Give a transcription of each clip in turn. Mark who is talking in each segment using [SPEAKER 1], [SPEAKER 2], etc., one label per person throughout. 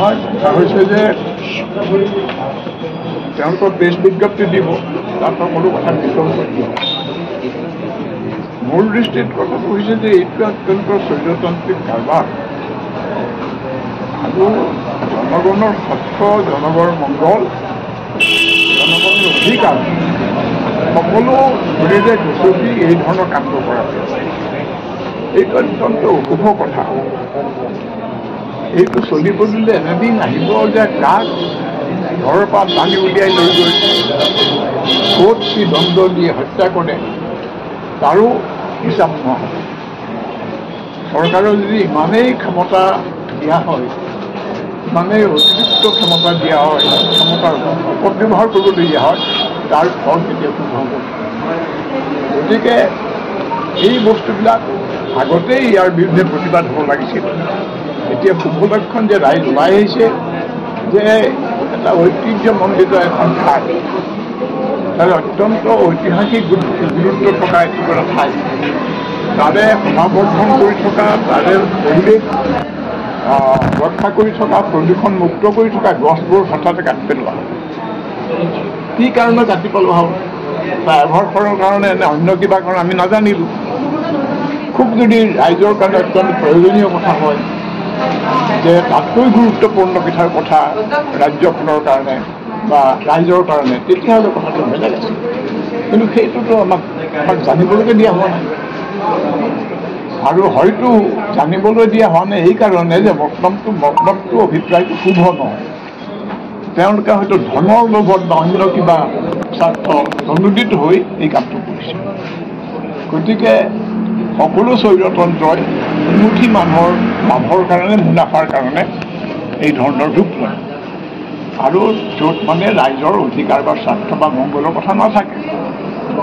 [SPEAKER 1] নহয়, কথা হৈছে যে তেওঁলোকৰ প্ৰেছ বিজ্ঞপ্তি দিব, তাত সকলো কথা বিতৰণ কৰি দিব। মোৰ দৃষ্টিত কথাটো হৈছে যে এইটো অত্যন্ত স্বৈৰতান্ত্ৰিক কাৰবাৰ আৰু জনগণৰ স্বাৰ্থ, জনগণৰ মংগল, জনগণৰ অধিকাৰ সকলো ধৰণে গচকি এই ধৰণৰ কামটো কৰা এইটো অত্যন্ত অশুভ কথা। এইটো চলিব দিলে এনেদিন আহিব যে কাক ঘৰৰ পৰা টানি উলিয়াই লৈ গৈ ক'ত কি দণ্ড দি হত্যা কৰে তাৰো হিচাপ নহ'ব। চৰকাৰৰ যদি ইমানেই ক্ষমতা দিয়া হয়, ইমানেই অতিৰিক্ত ক্ষমতা দিয়া হয়, ক্ষমতাৰ অপব্যৱহাৰ কৰিবলৈ দিয়া হয়, তাৰ ফল কেতিয়াও নহ'ব। গতিকে এই বস্তুবিলাক আগতেই ইয়াৰ বিৰুদ্ধে প্ৰতিবাদ হ'ব লাগিছিল। এতিয়া শুভ লক্ষণ যে ৰাইজ ওলাই আহিছে যে এটা ঐতিহ্যমণ্ডিত এখন ঠাই, তাৰে অত্যন্ত ঐতিহাসিক গুৰুত্ব থকা এটুকুৰা ঠাই, তাৰে সমাৱৰ্ধন কৰি থকা, তাৰে পৰিৱেশ ৰক্ষা কৰি থকা, প্ৰদূষণ মুক্ত কৰি থকা গছবোৰ হঠাতে কাটি পেলোৱা। কি কাৰণে কাটি পেলোৱা হ'ল? বা এভাৰখনৰ কাৰণে নে অন্য কিবা কাৰণে আমি নাজানিলোঁ। খুব যদি ৰাইজৰ কাৰণে অত্যন্ত প্ৰয়োজনীয় কথা হয় যে তাতকৈ গুৰুত্বপূৰ্ণ কথা ৰাজ্যখনৰ কাৰণে বা ৰাইজৰ কাৰণে, তেতিয়াহ'লে কথাটো বেলেগ আছে। কিন্তু সেইটোতো আমাক জানিবলৈকে দিয়া হোৱা নাই। আৰু হয়তো জানিবলৈ দিয়া হোৱা নাই এইকাৰণে যে মতলবটো অভিপ্ৰায়টো শুভ নহয়। তেওঁলোকে হয়তো ধনৰ লোভত বা অন্য কিবা স্বাৰ্থ অনুদিত হৈ এই কামটো কৰিছে। গতিকে সকলো স্বৈৰতন্ত্ৰই মুঠি মানুহৰ লাভৰ কাৰণে, মুনাফাৰ কাৰণে এই ধৰণৰ ৰূপ লয় আৰু য'ত মানে ৰাইজৰ অধিকাৰ বা স্বাৰ্থ বা মংগলৰ কথা নাথাকে।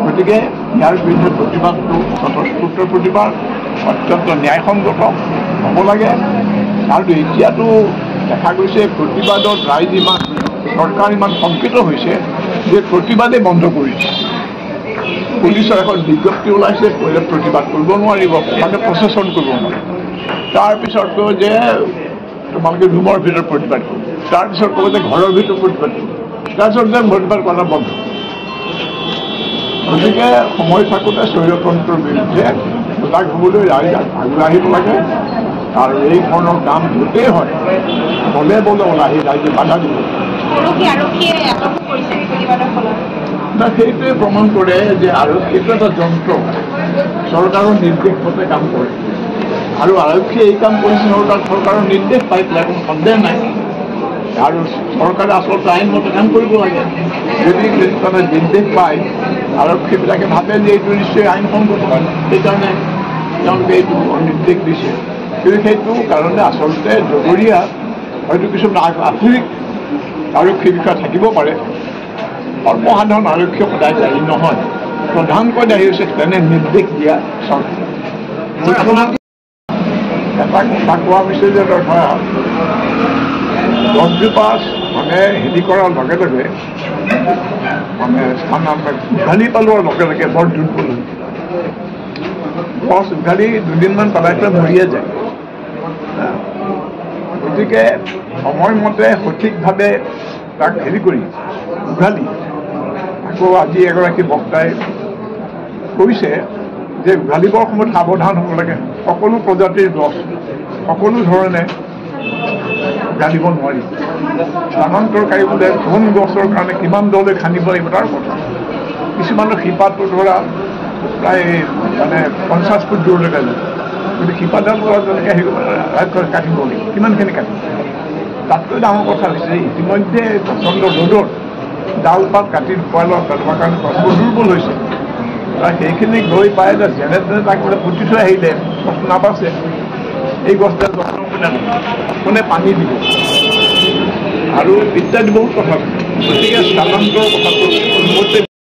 [SPEAKER 1] গতিকে ইয়াৰ বিৰুদ্ধে প্ৰতিবাদটো স্বতঃস্ফূৰ্ত প্ৰতিবাদ, অত্যন্ত ন্যায়সংগত হ'ব লাগে। আৰু এতিয়াতো দেখা গৈছে প্ৰতিবাদত ৰাইজ ইমান, চৰকাৰ ইমান শংকিত হৈছে যে প্ৰতিবাদেই বন্ধ কৰিছে। পুলিচৰ এখন বিজ্ঞপ্তি ওলাইছে, প্ৰতিবাদ কৰিব নোৱাৰিব, মানে প্ৰচেছন কৰিব নোৱাৰিব। তাৰপিছত কয় যে তোমালোকে ৰুমৰ ভিতৰত প্ৰতিবাদ কৰিব, তাৰপিছত ক'ব যে ঘৰৰ ভিতৰত প্ৰতিবাদ কৰিব, তাৰপিছত যে প্ৰতিবাদ কৰা বন্ধ। গতিকে সময় থাকোঁতে স্বৈৰতন্ত্ৰৰ বিৰুদ্ধে সজাগ হ'বলৈ ৰাইজ আগুৱাই আহিব লাগে। আৰু এই ধৰণৰ কাম য'তেই হয় বলে বলে ওলাই আহি ৰাইজে বাধা দিব। সেইটোৱে প্ৰমাণ কৰে যে আৰক্ষীটো এটা যন্ত্ৰ, চৰকাৰৰ নিৰ্দেশ মতে কাম কৰে। আৰু আৰক্ষীয়ে এই কাম কৰিছে চৰকাৰৰ নিৰ্দেশ পাই পেলাই, কোনো সন্দেহ নাই। আৰু চৰকাৰে আচলতে আইনমতে কাম কৰিব লাগে। যদি মানে নিৰ্দেশ পায়, আৰক্ষীবিলাকে ভাবে যে এইটো নিশ্চয় আইনসংগত হয়, সেইকাৰণে তেওঁলোকে এইটো নিৰ্দেশ দিছে। কিন্তু সেইটো কাৰণে আচলতে জগৰীয়া হয়তো কিছুমান আধুনিক আৰক্ষী বিষয়া থাকিব পাৰে। সৰ্বসাধাৰণ আৰক্ষী সদায় দায়ী নহয়, প্ৰধানকৈ দায়ী হৈছে তেনে নিৰ্দেশ দিয়া চৰকাৰ। এটা কথা কোৱা হৈছে যে ধৰা গছজোপা মানে হেৰি কৰাৰ লগে লগে মানে উঘালি পেলোৱাৰ লগে লগে বৰ দুৰ্বল হৈ গছ উঘালি দুদিনমান পেলাই পেলাই মৰিয়ে যায়। গতিকে সময়মতে সঠিকভাৱে তাক হেৰি কৰি উঘালি আকৌ আজি এগৰাকী বক্তাই কৈছে যে উঘালিবৰ সময়ত সাৱধান হ'ব লাগে। সকলো প্ৰজাতিৰ গছ সকলো ধৰণে উঘালিব নোৱাৰি। স্থানান্তৰকাৰী বোলে কোন গছৰ কাৰণে কিমান দলে খান্দিব লাগিব তাৰ কথা। কিছুমানৰ শিপাটো ধৰা প্ৰায় মানে 50 ফুট দূৰলৈকে যায়, কিন্তু শিপাডাল যেনেকৈ কাটিব লাগিব, কিমানখিনি কাটিব। তাতকৈ ডাঙৰ কথা হৈছে ইতিমধ্যে প্ৰচণ্ড ৰ'দত ডাল পাত কাটি পেলোৱাৰ কাৰণে গছবোৰ দুৰ্বল হৈছে। আৰু সেইখিনি গৈ পাই যেনে তেনে তাক বোলে পুতি থৈ আহিলে গছ নাবাচে। এই গছডাল যত্ন কোনে পানী দিব আৰু ইত্যাদি বহুত কথা। গতিকে স্থানান্তৰ কথাটো